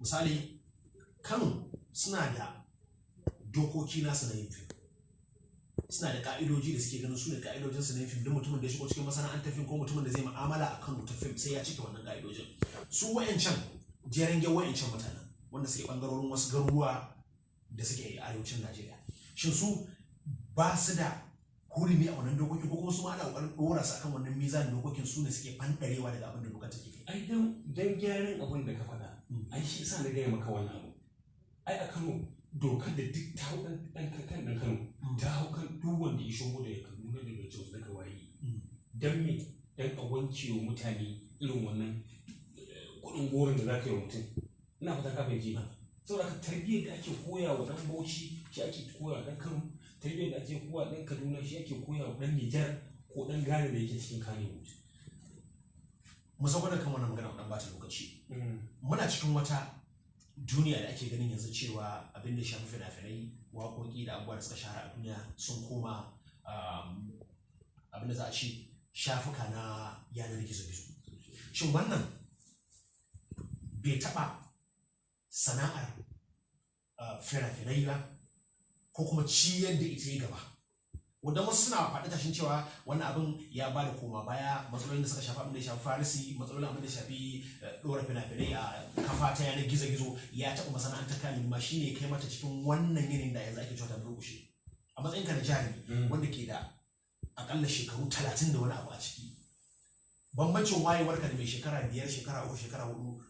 misali Kano suna da dokoki nasu na yin fim, suna da ka'idoji da suke ganin su ne ka'idojin su na yin fim. Don mutumin da ya shigo cikin masana'antar fim ko mutumin da zai mu'amala a Kano ta fim sai ya cika wannan ka'idojin. Su wayancan jerengen wayancan mutanen wanda suke bangarorin wasu garuruwa da suke arewacin Najeriya, shin su ba su da hurumi a wannan dokoki ko kuma su ma ana kokarin dora su akan wannan mizanin dokokin su ne suke fandarewa daga abin da dokar take kai? Ai dan gyaran abin da ka faɗa, ai shi yasa na gaya maka wannan abu. Ai a Kano dokar da duk ta hau ɗan Kano ta hau kan duk wanda ya shigo daga Kaduna daga Jos daga waye. Dan me dan a wanke wa mutane irin wannan kuɗin goron da za ka yi wa mutum. Ina fata ka fahimci ba. Saboda tarbiyyar da ake koya wa ɗan Bauchi shi ake koya wa ɗan Kano, tarbiyyar da ake koya wa ɗan Kaduna shi ake koya wa ɗan Nijar ko ɗan Ghana da yake cikin Kano. Mu sauka da kan wannan magana ɗan bata lokaci. Muna cikin wata duniya da ake ganin yanzu cewa abin da ya shafi fina-finai, waƙoƙi da abubuwa da suka shahara a duniya sun koma abin da za a ce shafuka na yanar gizo-gizo. Shin wannan bai taɓa sana'ar fina-finai ba ko kuma ciyar da ita yi gaba? Wadda wasu suna faɗi tashin cewa wannan abin ya ba da koma baya, matsalolin da suka shafi abin da ya shafi farisi, matsalolin abin da ya shafi ɗora fina-finai a kafa ta yanar gizo-gizo ya taɓa masana'antar kanin ma shi ne kai mata cikin wannan yanayin da yanzu ake cewa ta durƙushe. A matsayinka da jarumi wanda ke da akalla shekaru 30 da wani abu a ciki, bambancin wayewarka da mai shekara 5, shekara 3, shekara 4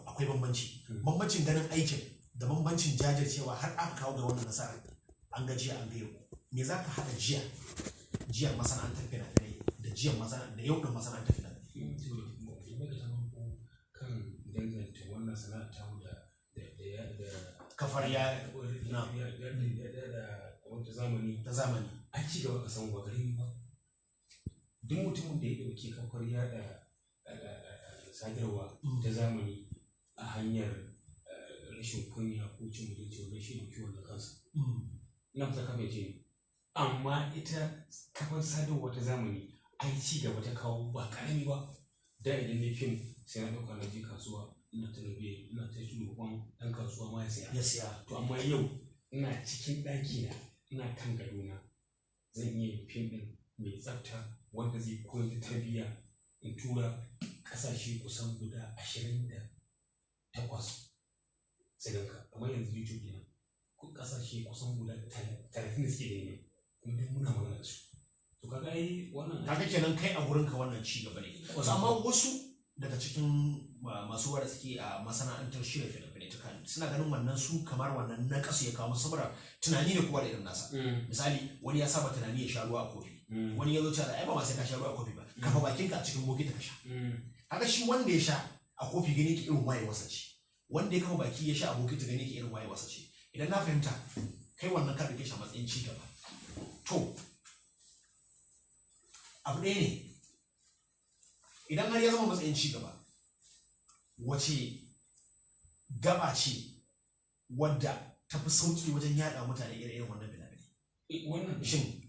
akwai bambanci. Bambancin ganin aikin da bambancin jajircewa har aka kawo ga wannan nasara. An ga jiya an ga yau. Me za ka haɗa jiyar masana'antar fina-finai da da yau da masana'antar fina-finai? Kan danganta wannan sana'ata da kafar ya da wata zamani an ci gaba ka samu bagari ba. Duk mutumin da ya ɗauki kafar yada sadarwa ta zamani a hanyar rashin kunya ko cin mutunci wanda shi ne kiwon da kansa. Ina fata ka bai ce, amma ita kafar sadarwa ta zamani ai ci gaba ta kawo ba karami ba. Da idan ne fim sai na ɗauka na je kasuwa ina ta rabe ina ta shi roƙon ɗan kasuwa ma ya siya. To amma yau ina cikin ɗaki na ina kan gadona zan iya fim ɗin mai tsafta wanda zai koyar da tarbiyya in tura ƙasashe kusan guda 28 sai ganka. Kamar yanzu YouTube kenan ƙasashe kusan guda 30 da suke da ne kuma duk muna magana da su. To kaga ai wannan kaga kenan kai a gurinka wannan ci gaba ne. Amma wasu daga cikin masu wada suke a masana'antar shirya fina-finai ta kan suna ganin wannan su kamar wannan na kasu ya kawo saboda tunani ne kowa da irin nasa. Misali wani ya saba tunani ya sha ruwa a kofi, wani ya zo cewa ai ba ma sai ka sha ruwa a kofi ba, kafa bakinka a cikin bokiti ka sha. Kaga shi wanda ya sha a kofi gani ke irin waye wasa ce, wanda ya kafa baki ya sha a bokiti gani ke irin waye wasa ce. Idan na fahimta kai wannan ka dauke shi a matsayin ci gaba. To abu ɗaya ne, idan har ya zama matsayin ci gaba, wace gaba ce wadda ta fi sauki wajen yada mutane irin wannan fina-finai? Wannan shin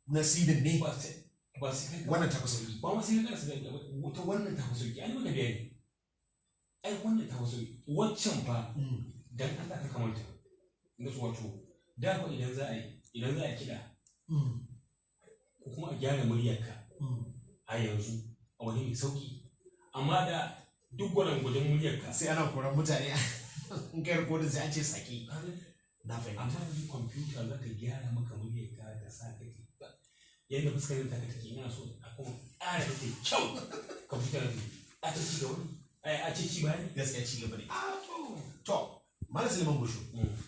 nasibin ne ba sai wannan ta fi sauki? Ba ma sai ka karasa da wata wannan ta fi sauki. Ai maka bayani. Ai wannan ta fi sauki. Waccan fa dan Allah ka kamanta. Na wato da fa idan za a kiɗa ko kuma a gyara muryarka a yanzu a wani mai sauki, amma da duk gwanan gwajen muryarka sai ana koran mutane in kai rikodin sai an ce saki. Na fahimta. Amma yanzu kwamfuta za ka gyara maka muryarka da sa kake yadda fuskar ta take, yana so a kuma ƙara kake kyau. Kwamfuta ne a ce ci gaba ne, a ce ci baya ne, gaskiya ci gaba ne. To Malam Suleiman Busho,